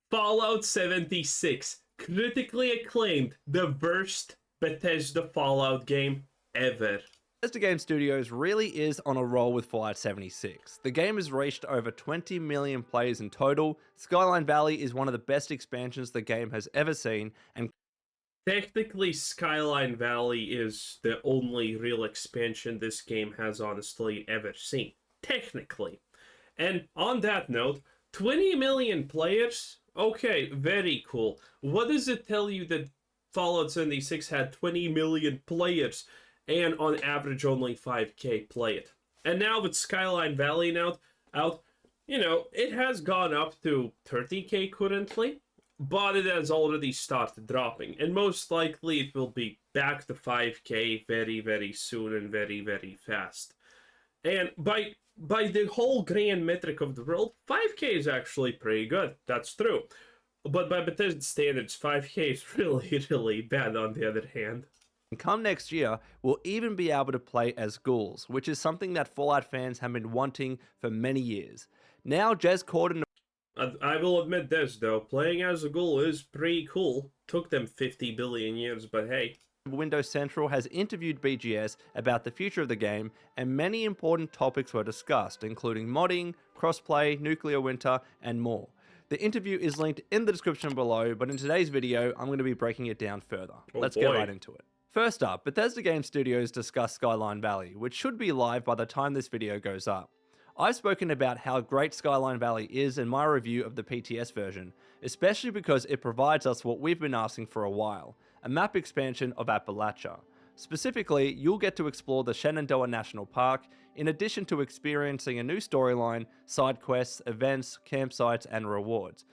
Fallout 76, critically acclaimed, the worst Bethesda Fallout game ever. Bethesda Game Studios really is on a roll with Fallout 76. The game has reached over 20 million players in total. Skyline Valley is one of the best expansions the game has ever seen, and Technically, Skyline Valley is the only real expansion this game has honestly ever seen. Technically. And on that note, 20 million players? Okay, very cool. What does it tell you that Fallout 76 had 20 million players and on average only 5k play it? And now with Skyline Valley out, it has gone up to 30k currently, but it has already started dropping. And most likely it will be back to 5k very, very soon and very, very fast. And by the whole grand metric of the world, 5k is actually pretty good. That's true. But by Bethesda standards, 5k is really, really bad on the other hand. come next year, we'll even be able to play as ghouls, which is something that Fallout fans have been wanting for many years. Now, Jez Corden... I will admit this, though. Playing as a ghoul is pretty cool. Took them 50 billion years, but hey. Windows Central has interviewed BGS about the future of the game, and many important topics were discussed, including modding, crossplay, nuclear winter, and more. The interview is linked in the description below, but in today's video, I'm going to be breaking it down further. Let's get right into it. First up, Bethesda Game Studios discussed Skyline Valley, which should be live by the time this video goes up. I've spoken about how great Skyline Valley is in my review of the PTS version, especially because it provides us what we've been asking for a while, a map expansion of Appalachia. Specifically, you'll get to explore the Shenandoah National Park, in addition to experiencing a new storyline, side quests, events, campsites, and rewards.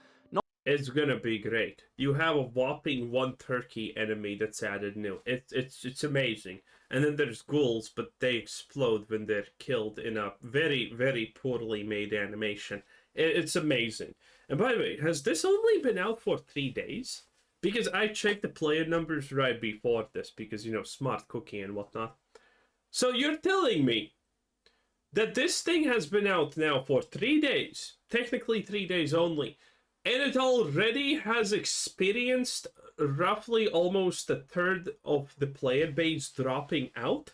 It's gonna be great. You have a whopping 1 turkey enemy that's added new. It's amazing. And then there's ghouls, but they explode when they're killed in a very, very poorly made animation. It's amazing. And by the way, has this only been out for 3 days? Because I checked the player numbers right before this, because, smart cookie and whatnot. So you're telling me that this thing has been out now for 3 days, technically 3 days only, and it already has experienced roughly almost a third of the player base dropping out?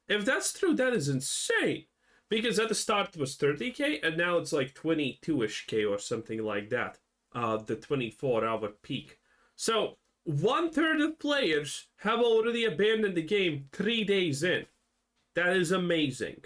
If that's true, that is insane. Because at the start it was 30k, and now it's like 22-ish k or something like that. The 24-hour peak. So, 1/3 of players have already abandoned the game 3 days in. That is amazing.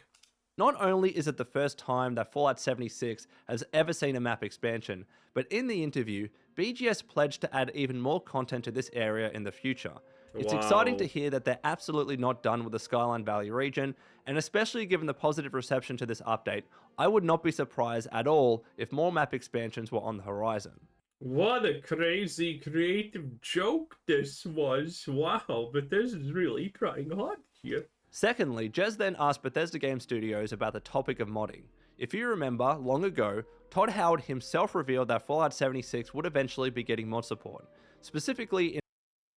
Not only is it the first time that Fallout 76 has ever seen a map expansion, but in the interview, BGS pledged to add even more content to this area in the future. It's exciting to hear that they're absolutely not done with the Skyline Valley region, and especially given the positive reception to this update, I would not be surprised at all if more map expansions were on the horizon. What a crazy creative joke this was. Wow, but this is really trying hard here. Secondly, Jez then asked Bethesda Game Studios about the topic of modding. If you remember, long ago, Todd Howard himself revealed that Fallout 76 would eventually be getting mod support. Specifically in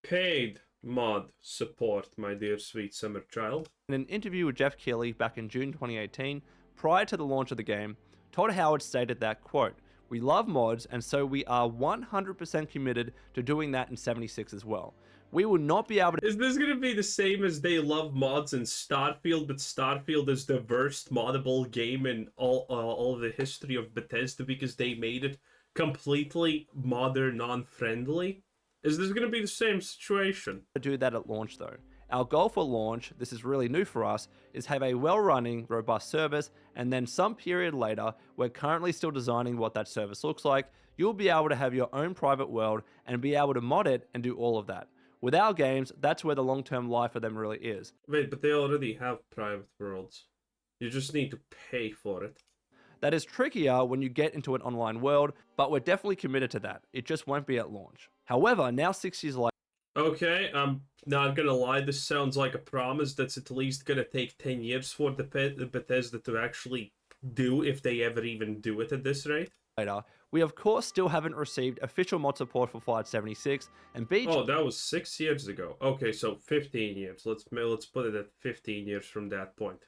paid mod support, my dear sweet summer child. In an interview with Jeff Keighley back in June 2018, prior to the launch of the game, Todd Howard stated that, quote, "We love mods, and so we are 100% committed to doing that in 76 as well. We will not be able to..." Is this gonna be the same as they love mods in Starfield, but Starfield is the worst moddable game in all of the history of Bethesda because they made it completely modder non-friendly? Is this gonna be the same situation? Do that at launch though. Our goal for launch, this is really new for us, is have a well-running, robust service, and then some period later, we're currently still designing what that service looks like. You'll be able to have your own private world and be able to mod it and do all of that. With our games, that's where the long-term life of them really is. Wait, but they already have private worlds. You just need to pay for it. That is trickier when you get into an online world, but we're definitely committed to that. It just won't be at launch. However, now 6 years later... Okay, I'm not gonna lie, this sounds like a promise that's at least gonna take 10 years for the Bethesda to actually do, if they ever even do it at this rate. We of course still haven't received official mod support for Fallout 76, and Oh, that was 6 years ago. Okay, so 15 years. Let's put it at 15 years from that point.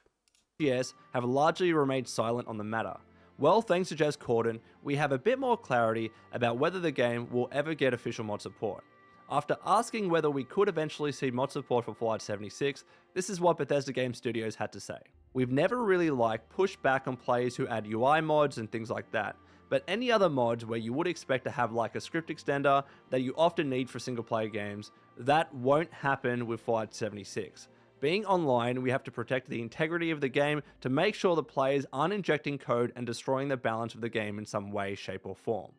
BGS have largely remained silent on the matter. Well, thanks to Jez Corden, we have a bit more clarity about whether the game will ever get official mod support. After asking whether we could eventually see mod support for Fallout 76, this is what Bethesda Game Studios had to say. We've never really pushed back on players who add UI mods and things like that, but any other mods where you would expect to have a script extender that you often need for single player games, that won't happen with Fallout 76. Being online, we have to protect the integrity of the game to make sure the players aren't injecting code and destroying the balance of the game in some way, shape or form.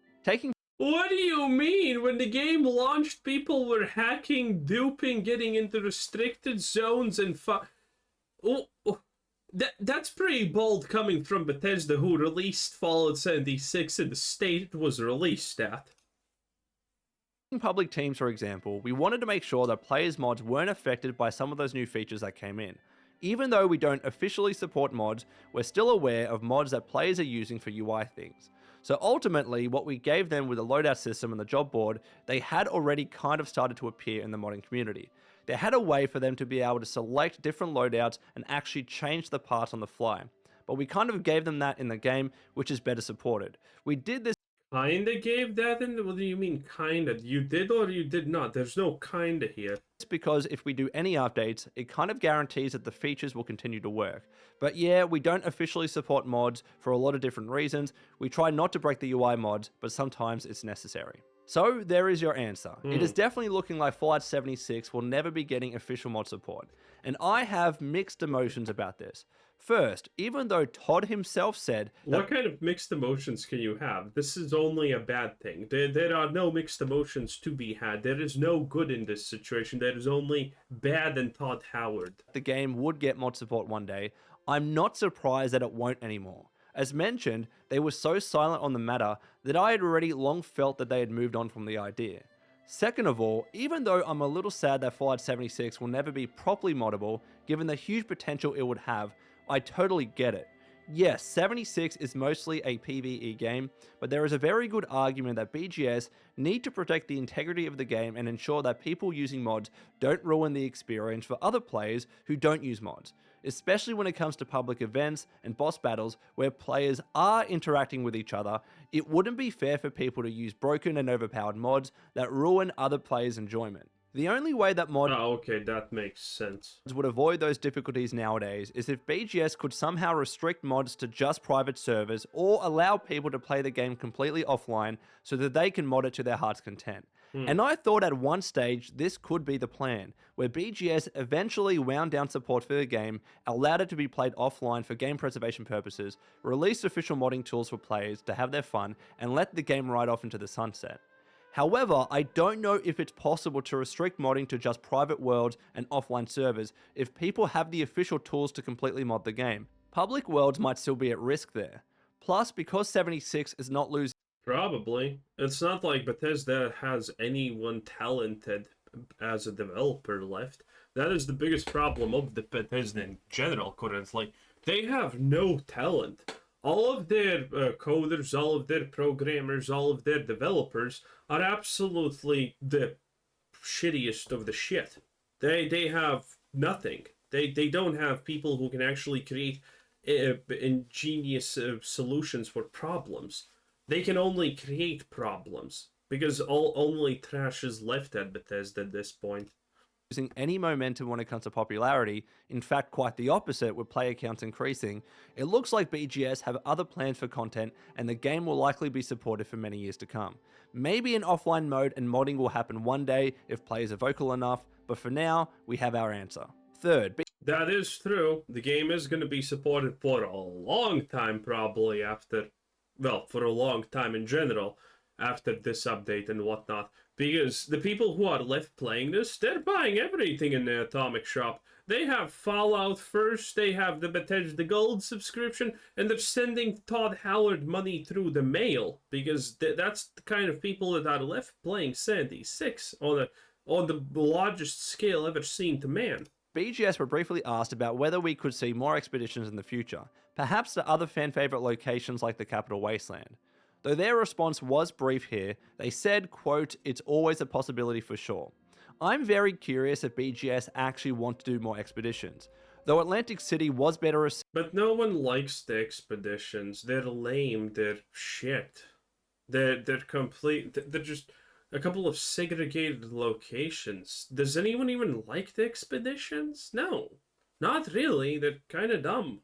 What do you mean? When the game launched, people were hacking, duping, getting into restricted zones and that's pretty bold coming from Bethesda, who released Fallout 76 in the state it was released at. In public teams, for example, we wanted to make sure that players' mods weren't affected by some of those new features that came in. Even though we don't officially support mods, we're still aware of mods that players are using for UI things. So ultimately, what we gave them with the loadout system and the job board, they had already kind of started to appear in the modding community. They had a way for them to be able to select different loadouts and actually change the parts on the fly. But we kind of gave them that in the game, which is better supported. We did this Kinda gave that in? What do you mean kinda? You did or you did not? There's no kinda here. because if we do any updates, it kind of guarantees that the features will continue to work. But yeah, we don't officially support mods for a lot of different reasons. We try not to break the UI mods, but sometimes it's necessary. So there is your answer. It is definitely looking like Fallout 76 will never be getting official mod support. And I have mixed emotions about this. First, even though Todd himself said that— What kind of mixed emotions can you have? This is only a bad thing. There are no mixed emotions to be had. There is no good in this situation. There is only bad and Todd Howard. the game would get mod support one day, I'm not surprised that it won't anymore. As mentioned, they were so silent on the matter that I had already long felt that they had moved on from the idea. Second of all, even though I'm a little sad that Fallout 76 will never be properly moddable, given the huge potential it would have, I totally get it. Yes, 76 is mostly a PvE game, but there is a very good argument that BGS need to protect the integrity of the game and ensure that people using mods don't ruin the experience for other players who don't use mods, especially when it comes to public events and boss battles where players are interacting with each other. It wouldn't be fair for people to use broken and overpowered mods that ruin other players' enjoyment. The only way that mods Okay, that makes sense. would avoid those difficulties nowadays is if BGS could somehow restrict mods to just private servers or allow people to play the game completely offline so that they can mod it to their heart's content. And I thought at one stage this could be the plan, where BGS eventually wound down support for the game, allowed it to be played offline for game preservation purposes, released official modding tools for players to have their fun, and let the game ride off into the sunset. However, I don't know if it's possible to restrict modding to just private worlds and offline servers if people have the official tools to completely mod the game. Public worlds might still be at risk there. Plus, because 76 is not losing— Probably. It's not like Bethesda has anyone talented as a developer left. That is the biggest problem of the Bethesda in general currently. They have no talent. All of their coders, all of their programmers, all of their developers are absolutely the shittiest of the shit. They have nothing. They don't have people who can actually create ingenious solutions for problems. They can only create problems because only trash is left at Bethesda at this point. any momentum when it comes to popularity, in fact quite the opposite with player counts increasing, it looks like BGS have other plans for content and the game will likely be supported for many years to come. Maybe an offline mode and modding will happen one day if players are vocal enough, but for now, we have our answer. Third, That is true. The game is going to be supported for a long time probably after, well, for a long time in general, after this update and whatnot. Because the people who are left playing this, they're buying everything in the Atomic Shop. They have Fallout first, they have the Bethesda Gold subscription, and they're sending Todd Howard money through the mail. Because that's the kind of people that are left playing 76 on the largest scale ever seen to man. BGS were briefly asked about whether we could see more expeditions in the future, perhaps to other fan-favourite locations like the Capital Wasteland. Though their response was brief here, they said, quote, "It's always a possibility for sure." I'm very curious if BGS actually want to do more expeditions. Though Atlantic City was better received. But no one likes the expeditions. They're lame. They're shit. They're complete. They're just a couple of segregated locations. Does anyone even like the expeditions? No, not really. They're kind of dumb.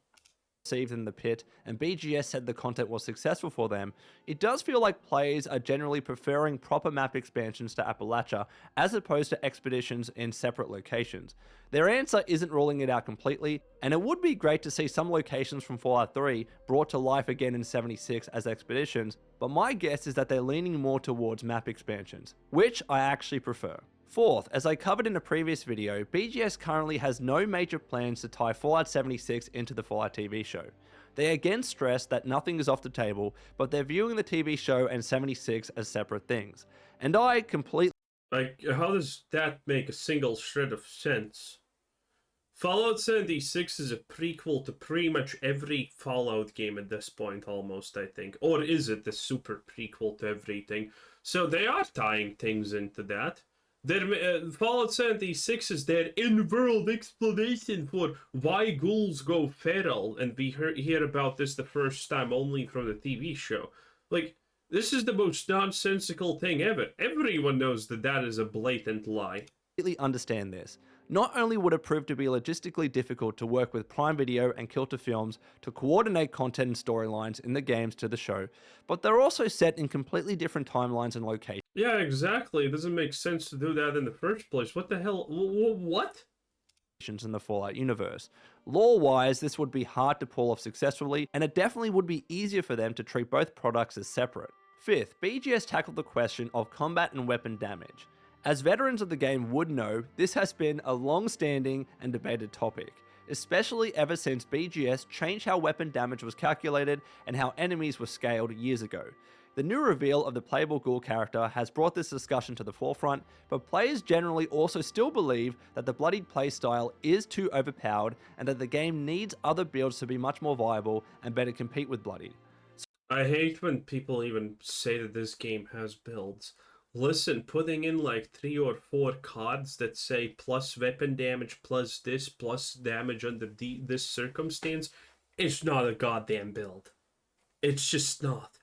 In the pit, and BGS said the content was successful for them, it does feel like players are generally preferring proper map expansions to Appalachia as opposed to expeditions in separate locations. Their answer isn't ruling it out completely, and it would be great to see some locations from Fallout 3 brought to life again in 76 as expeditions, but my guess is that they're leaning more towards map expansions, which I actually prefer. Fourth, as I covered in a previous video, BGS currently has no major plans to tie Fallout 76 into the Fallout TV show. They again stress that nothing is off the table, but they're viewing the TV show and 76 as separate things. And I completely... Like, how does that make a single shred of sense? Fallout 76 is a prequel to pretty much every Fallout game at this point, almost, I think. Or is it the super prequel to everything? So they are tying things into that. Fallout 76 is their in-world explanation for why ghouls go feral, and we hear about this the first time only from the TV show. Like, this is the most nonsensical thing ever. Everyone knows that that is a blatant lie. Completely understand this. Not only would it prove to be logistically difficult to work with Prime Video and Kilter Films to coordinate content and storylines in the games to the show, but they're also set in completely different timelines and locations. Yeah, exactly. It doesn't make sense to do that in the first place. What the hell? What? In the Fallout universe. Lore-wise, this would be hard to pull off successfully, and it definitely would be easier for them to treat both products as separate. Fifth, BGS tackled the question of combat and weapon damage. As veterans of the game would know, this has been a long-standing and debated topic, especially ever since BGS changed how weapon damage was calculated and how enemies were scaled years ago. The new reveal of the playable ghoul character has brought this discussion to the forefront, but players generally also still believe that the bloodied playstyle is too overpowered and that the game needs other builds to be much more viable and better compete with bloodied. I hate when people even say that this game has builds. Listen, putting in like 3 or 4 cards that say plus weapon damage plus this plus damage under this circumstance, it's not a goddamn build. It's just not.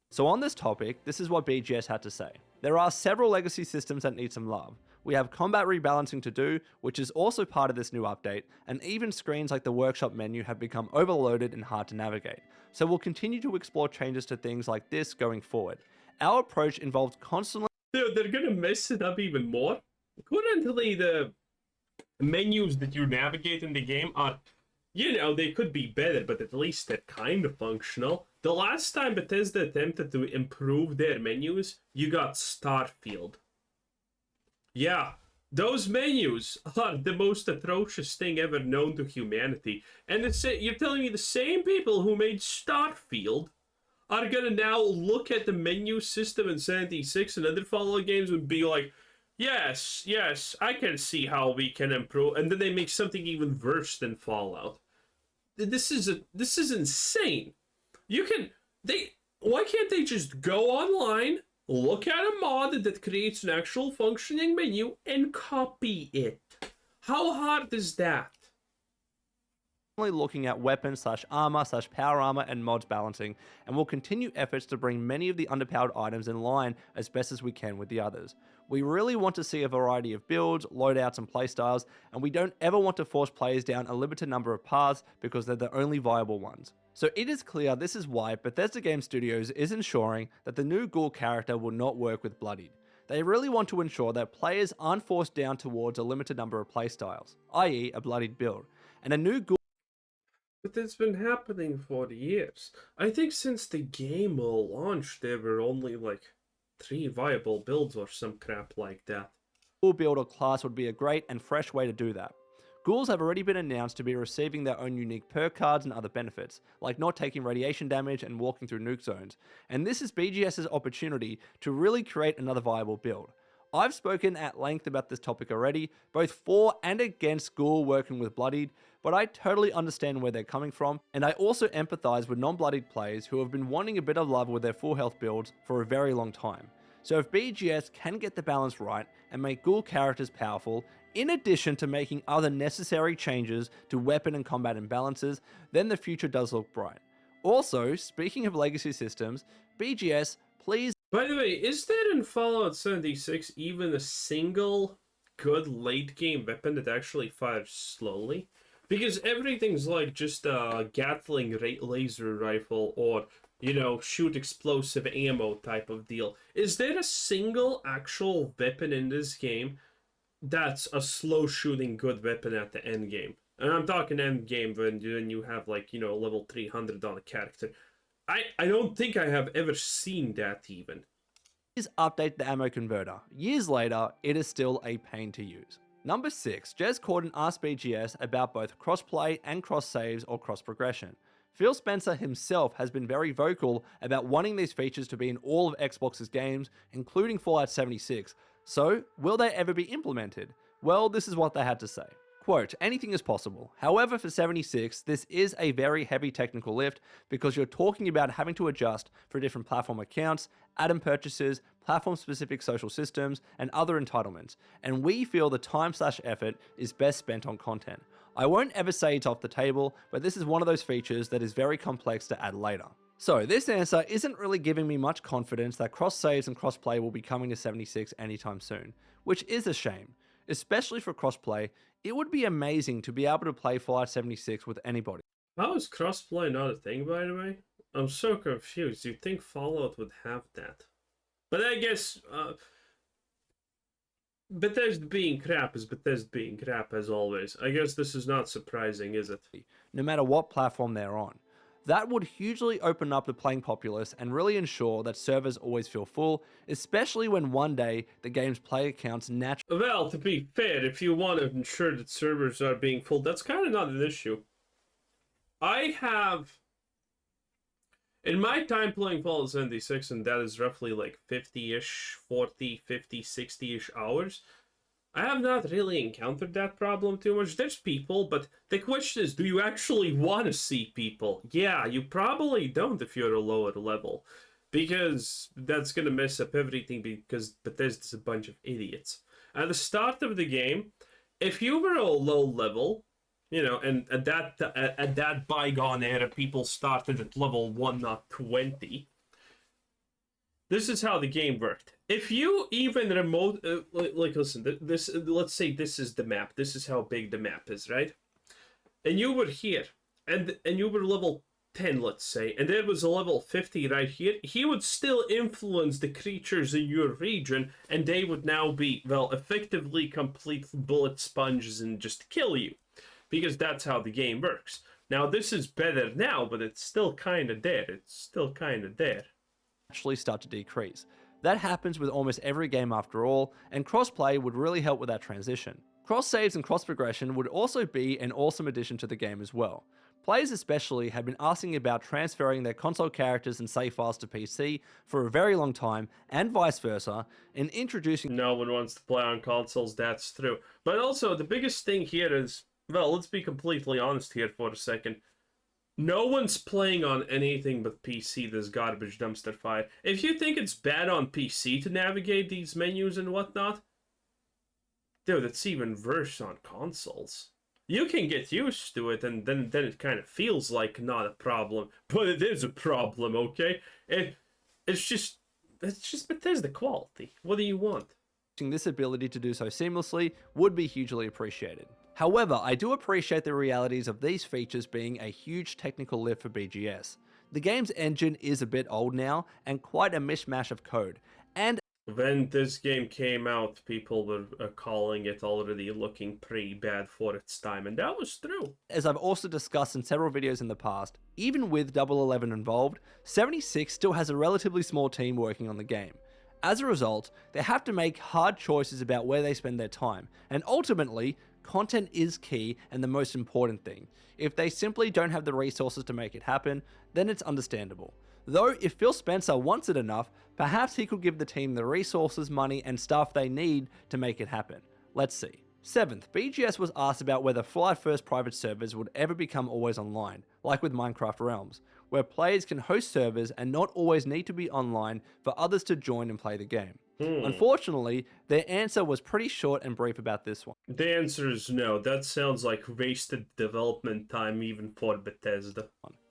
So on this topic, this is what BGS had to say. There are several legacy systems that need some love. We have combat rebalancing to do, which is also part of this new update, and even screens like the workshop menu have become overloaded and hard to navigate. So we'll continue to explore changes to things like this going forward. Our approach involves constantly... Dude, they're gonna mess it up even more. Currently, the menus that you navigate in the game are, you know, they could be better, but at least they're kind of functional. The last time Bethesda attempted to improve their menus, you got Starfield. Yeah, those menus are the most atrocious thing ever known to humanity. And you're telling me the same people who made Starfield are gonna now look at the menu system in 76 and other Fallout games and be like, yes, I can see how we can improve, and then they make something even worse than Fallout. This is insane. Why can't they just go online, look at a mod that creates an actual functioning menu, and copy it? How hard is that? Looking at weapon/armor/power armor and mods balancing, and we'll continue efforts to bring many of the underpowered items in line as best as we can with the others. We really want to see a variety of builds, loadouts, and playstyles, and we don't ever want to force players down a limited number of paths because they're the only viable ones. So it is clear this is why Bethesda Game Studios is ensuring that the new ghoul character will not work with Bloodied. They really want to ensure that players aren't forced down towards a limited number of playstyles, i.e. a Bloodied build, and a new ghoul... But it's been happening for years. I think since the game launched, there were only like 3 viable builds or some crap like that. Ghoul build or class would be a great and fresh way to do that. Ghouls have already been announced to be receiving their own unique perk cards and other benefits, like not taking radiation damage and walking through nuke zones, and this is BGS's opportunity to really create another viable build. I've spoken at length about this topic already, both for and against Ghoul working with Bloodied, but I totally understand where they're coming from, and I also empathize with non-Bloodied players who have been wanting a bit of love with their full health builds for a very long time. So if BGS can get the balance right and make Ghoul characters powerful, in addition to making other necessary changes to weapon and combat imbalances, then the future does look bright. Also, speaking of legacy systems, BGS, please. By the way, is there in Fallout 76 even a single good late game weapon that actually fires slowly? Because everything's like just a Gatling laser rifle or, you know, shoot explosive ammo type of deal. Is there a single actual weapon in this game that's a slow shooting good weapon at the end game? And I'm talking end game when you have like, you know, level 300 on a character. I don't think I have ever seen that even. Please update the ammo converter. Years later, it is still a pain to use. Number 6, Jez Corden asked BGS about both crossplay and cross saves or cross progression. Phil Spencer himself has been very vocal about wanting these features to be in all of Xbox's games, including Fallout 76. So, will they ever be implemented? Well, this is what they had to say. Quote, anything is possible. However, for 76, this is a very heavy technical lift because you're talking about having to adjust for different platform accounts, add-in purchases, platform-specific social systems, and other entitlements. And we feel the time/effort is best spent on content. I won't ever say it's off the table, but this is one of those features that is very complex to add later. So this answer isn't really giving me much confidence that cross saves and crossplay will be coming to 76 anytime soon, which is a shame. Especially for crossplay, it would be amazing to be able to play Fallout 76 with anybody. How is crossplay not a thing, by the way? I'm so confused. You'd think Fallout would have that. But I guess Bethesda being crap is Bethesda being crap as always. I guess this is not surprising, is it? No matter what platform they're on. That would hugely open up the playing populace and really ensure that servers always feel full, especially when one day the game's player counts naturally. Well, to be fair, if you want to ensure that servers are being full, that's kind of not an issue. I have, in my time playing Fallout 76, and that is roughly like 50-ish, 40, 50, 60-ish hours, I have not really encountered that problem too much. There's people, but the question is, do you actually want to see people? Yeah, you probably don't if you're a lower level, because that's going to mess up everything because Bethesda's a bunch of idiots. At the start of the game, if you were a low level, you know, and at that bygone era, people started at level 1, not 20. This is how the game worked. If you even remote, listen, this, let's say this is the map. This is how big the map is, right? And you were here, and you were level 10, let's say, and there was a level 50 right here. He would still influence the creatures in your region, and they would now be, well, effectively complete bullet sponges and just kill you. Because that's how the game works. Now, this is better now, but it's still kind of there. It's still kind of there. Actually start to decrease. That happens with almost every game after all, and crossplay would really help with that transition. Cross saves and cross progression would also be an awesome addition to the game as well. Players especially have been asking about transferring their console characters and save files to PC for a very long time, and vice versa, and introducing... No one wants to play on consoles, that's true. But also, the biggest thing here is, well, let's be completely honest here for a second. No one's playing on anything but PC, this garbage dumpster fire. If you think it's bad on PC to navigate these menus and whatnot, dude, it's even worse on consoles. You can get used to it, and then it kind of feels like not a problem. But it is a problem, okay? It's just Bethesda quality. What do you want? This ability to do so seamlessly would be hugely appreciated. However, I do appreciate the realities of these features being a huge technical lift for BGS. The game's engine is a bit old now, and quite a mishmash of code, and when this game came out, people were calling it already looking pretty bad for its time, and that was true. As I've also discussed in several videos in the past, even with Double 11 involved, 76 still has a relatively small team working on the game. As a result, they have to make hard choices about where they spend their time, and ultimately, content is key and the most important thing. If they simply don't have the resources to make it happen, then it's understandable. Though, if Phil Spencer wants it enough, perhaps he could give the team the resources, money, and stuff they need to make it happen. Let's see. 7th, BGS was asked about whether Fallout 1st private servers would ever become always online, like with Minecraft Realms, where players can host servers and not always need to be online for others to join and play the game. Hmm. Unfortunately, their answer was pretty short and brief about this one. The answer is no. That sounds like wasted development time even for Bethesda.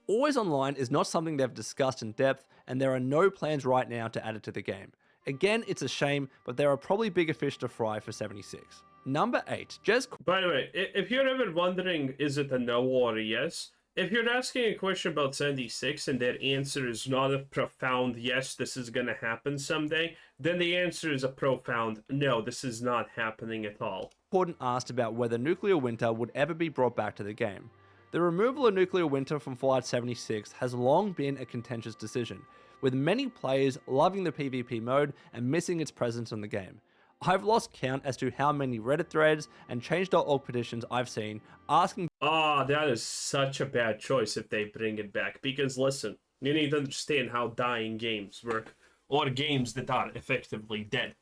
Always Online is not something they've discussed in depth, and there are no plans right now to add it to the game. Again, it's a shame, but there are probably bigger fish to fry for 76. Number 8, Jez. By the way, if you're ever wondering, is it a no or a yes? If you're asking a question about 76 and their answer is not a profound yes, this is gonna happen someday, then the answer is a profound no, this is not happening at all. Important asked about whether Nuclear Winter would ever be brought back to the game. The removal of Nuclear Winter from Fallout 76 has long been a contentious decision, with many players loving the PvP mode and missing its presence in the game. I've lost count as to how many Reddit threads and change.org petitions I've seen asking. That is such a bad choice if they bring it back. Because listen, you need to understand how dying games work, or games that are effectively dead.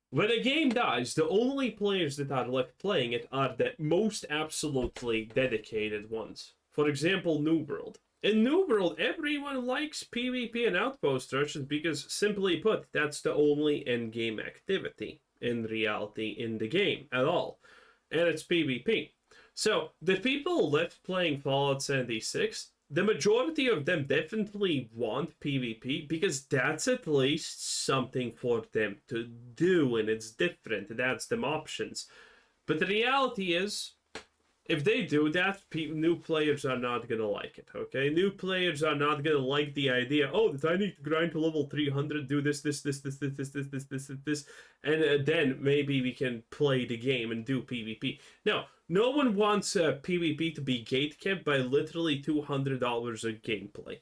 When a game dies, the only players that are left playing it are the most absolutely dedicated ones. For example, New World. In New World, everyone likes PvP and outpost rushes because, simply put, that's the only in-game activity, in reality, in the game at all. And it's PvP. So, the people left playing Fallout 76, the majority of them definitely want PvP because that's at least something for them to do, and it's different, it adds them options. But the reality is, if they do that, new players are not gonna like it, okay? New players are not gonna like the idea, oh, that I need to grind to level 300, do this, and then maybe we can play the game and do PvP. No one wants PvP to be gatekept by literally $200 of gameplay.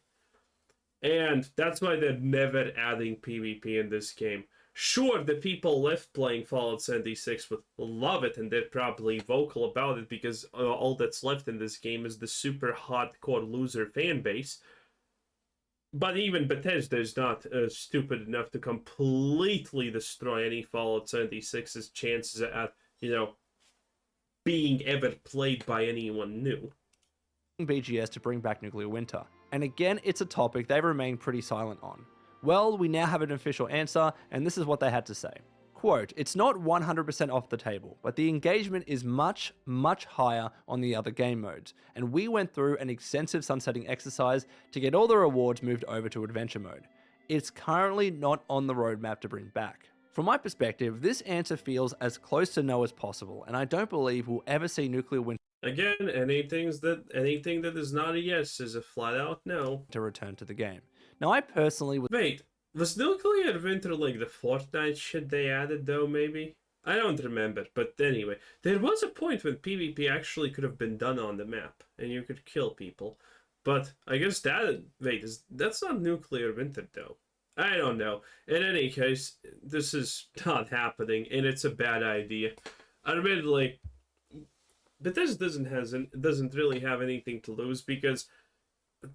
And that's why they're never adding PvP in this game. Sure, the people left playing Fallout 76 would love it, and they're probably vocal about it because all that's left in this game is the super hardcore loser fan base. But even Bethesda is not stupid enough to completely destroy any Fallout 76's chances at, being ever played by anyone new. BGS to bring back Nuclear Winter. And again, it's a topic they've remained pretty silent on. Well, we now have an official answer, and this is what they had to say. Quote, it's not 100% off the table, but the engagement is much, much higher on the other game modes, and we went through an extensive sunsetting exercise to get all the rewards moved over to adventure mode. It's currently not on the roadmap to bring back. From my perspective, this answer feels as close to no as possible, and I don't believe we'll ever see Nuclear Winter Again, anything that is not a yes is a flat out no. To return to the game. Now, I personally would. Wait, was Nuclear Winter like the Fortnite shit they added though, maybe? I don't remember, but anyway, there was a point when PvP actually could have been done on the map, and you could kill people. But I guess that's not Nuclear Winter though. I don't know. In any case, this is not happening, and it's a bad idea. Admittedly, Bethesda doesn't really have anything to lose because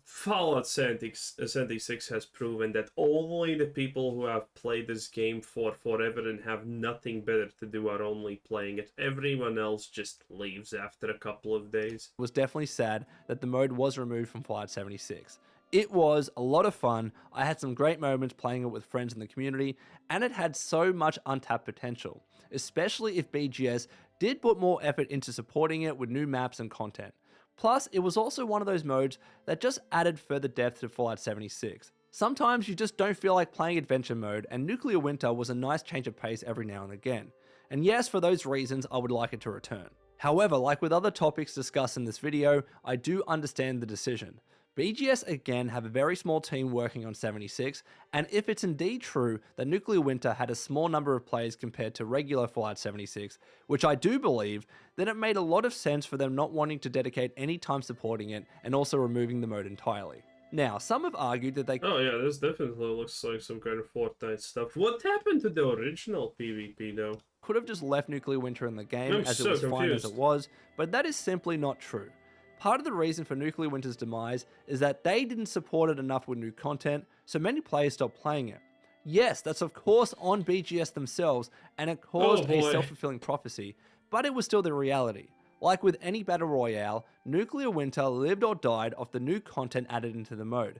Fallout 76 has proven that only the people who have played this game for forever and have nothing better to do are only playing it. Everyone else just leaves after a couple of days. Was definitely sad that the mode was removed from Fallout 76. It was a lot of fun. I had some great moments playing it with friends in the community, and it had so much untapped potential, especially if BGS did put more effort into supporting it with new maps and content. Plus, it was also one of those modes that just added further depth to Fallout 76. Sometimes you just don't feel like playing adventure mode, and Nuclear Winter was a nice change of pace every now and again. And yes, for those reasons, I would like it to return. However, like with other topics discussed in this video, I do understand the decision. BGS again have a very small team working on 76, and if it's indeed true that Nuclear Winter had a small number of players compared to regular Fallout 76, which I do believe, then it made a lot of sense for them not wanting to dedicate any time supporting it and also removing the mode entirely. Now, some have argued that they... Oh yeah, this definitely looks like some kind of Fortnite stuff. What happened to the original PvP though? Could have just left Nuclear Winter in the game as it was fine as it was, but that is simply not true. Part of the reason for Nuclear Winter's demise is that they didn't support it enough with new content, so many players stopped playing it. Yes, that's of course on BGS themselves, and it caused a self-fulfilling prophecy, but it was still the reality. Like with any battle royale, Nuclear Winter lived or died off the new content added into the mode.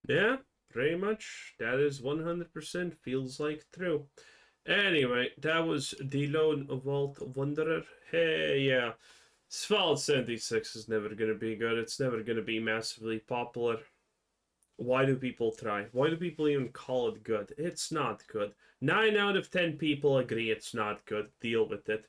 Yeah, Pretty much. That is 100% feels like true. Anyway, that was the Lone Vault Wanderer. Hey, yeah. Fallout 76 is never gonna be good. It's never gonna be massively popular. Why do people try? Why do people even call it good? It's not good. 9 out of 10 people agree it's not good. Deal with it.